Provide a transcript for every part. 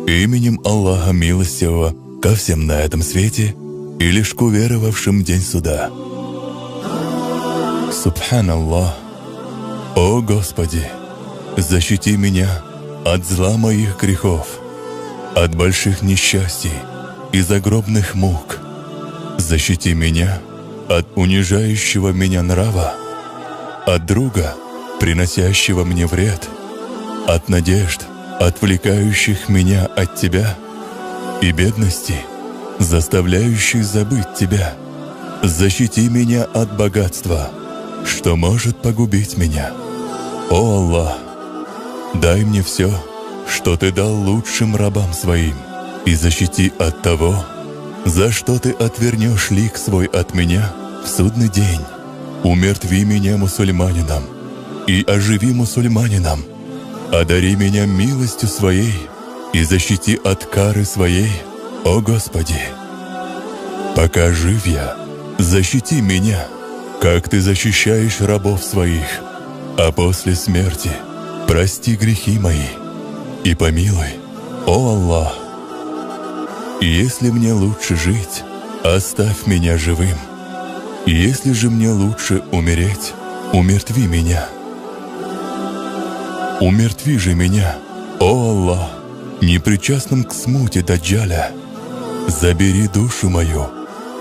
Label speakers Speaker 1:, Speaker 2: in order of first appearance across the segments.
Speaker 1: Именем Аллаха Милостивого ко всем на этом свете и лишь к уверовавшим день суда. Субханаллах. О Господи, защити меня от зла моих грехов, от больших несчастий и загробных мук. Защити меня от унижающего меня нрава, от друга, приносящего мне вред, от надежд, отвлекающих меня от Тебя, и бедности, заставляющих забыть Тебя. Защити меня от богатства, что может погубить меня. О Аллах, дай мне все, что Ты дал лучшим рабам Своим, и защити от того, за что Ты отвернешь лик свой от меня в судный день. Умертви меня мусульманином и оживи мусульманином. Одари меня милостью Своей и защити от кары Своей, о Господи. Пока жив я, защити меня, как Ты защищаешь рабов Своих, а после смерти прости грехи мои и помилуй, о Аллах. И если мне лучше жить, оставь меня живым. И если же мне лучше умереть, умертви меня. Умертви же меня, о Аллах, непричастным к смуте Даджаля. Забери душу мою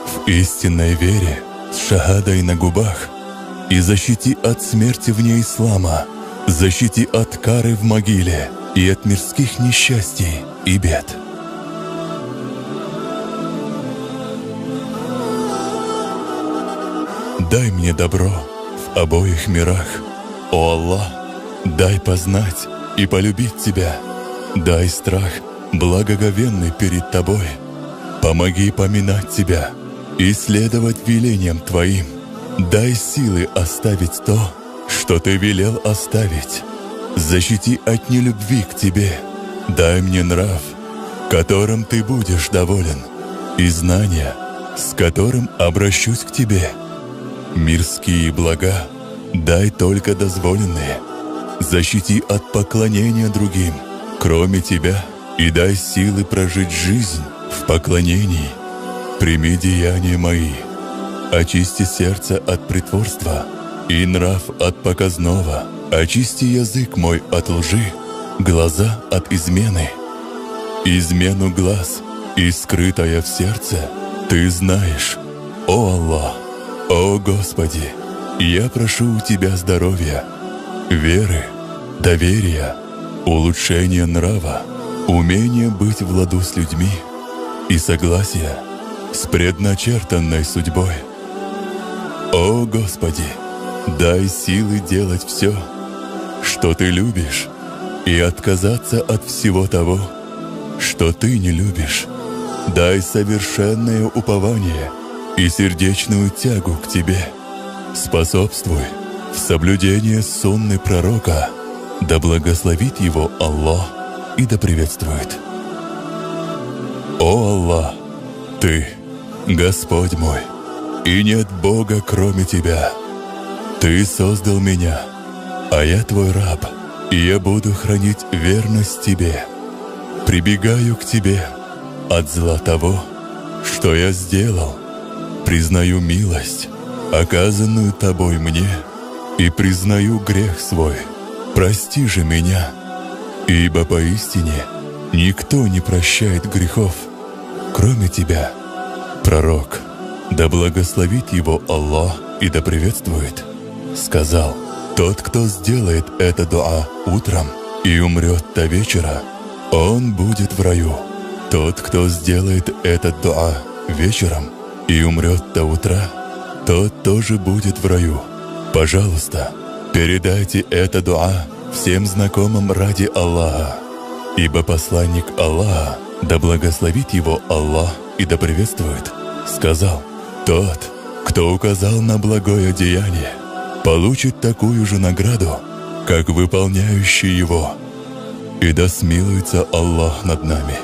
Speaker 1: в истинной вере с шахадой на губах и защити от смерти вне ислама, защити от кары в могиле и от мирских несчастий и бед. Дай мне добро в обоих мирах, о Аллах, дай познать и полюбить Тебя, дай страх благоговенный перед Тобой, помоги поминать Тебя и следовать велениям Твоим, дай силы оставить то, что Ты велел оставить, защити от нелюбви к Тебе, дай мне нрав, которым Ты будешь доволен, и знания, с которым обращусь к Тебе. Мирские блага дай только дозволенные, защити от поклонения другим, кроме Тебя, и дай силы прожить жизнь в поклонении. Прими деяния мои, очисти сердце от притворства и нрав от показного, очисти язык мой от лжи, глаза от измены. Измену глаз и скрытое в сердце Ты знаешь, о Аллах. О Господи, я прошу у Тебя здоровья, веры, доверия, улучшения нрава, умения быть в ладу с людьми и согласия с предначертанной судьбой. О Господи, дай силы делать все, что Ты любишь, и отказаться от всего того, что Ты не любишь. Дай совершенное упование и сердечную тягу к Тебе. Способствуй в соблюдении сунны пророка, да благословит его Аллах и да приветствует. О Аллах, Ты, Господь мой, и нет Бога кроме Тебя. Ты создал меня, а я Твой раб, и я буду хранить верность Тебе. Прибегаю к Тебе от зла того, что я сделал. Признаю милость, оказанную Тобой мне, и признаю грех свой. Прости же меня, ибо поистине никто не прощает грехов, кроме Тебя. Пророк, да благословит его Аллах и да приветствует, сказал: тот, кто сделает это дуа утром и умрет до вечера, он будет в раю. Тот, кто сделает этот дуа вечером и умрет до утра, тот тоже будет в раю. Пожалуйста, передайте это дуа всем знакомым ради Аллаха, ибо посланник Аллаха, да благословит его Аллах и да приветствует, сказал: тот, кто указал на благое деяние, получит такую же награду, как выполняющий его. И да смилуется Аллах над нами.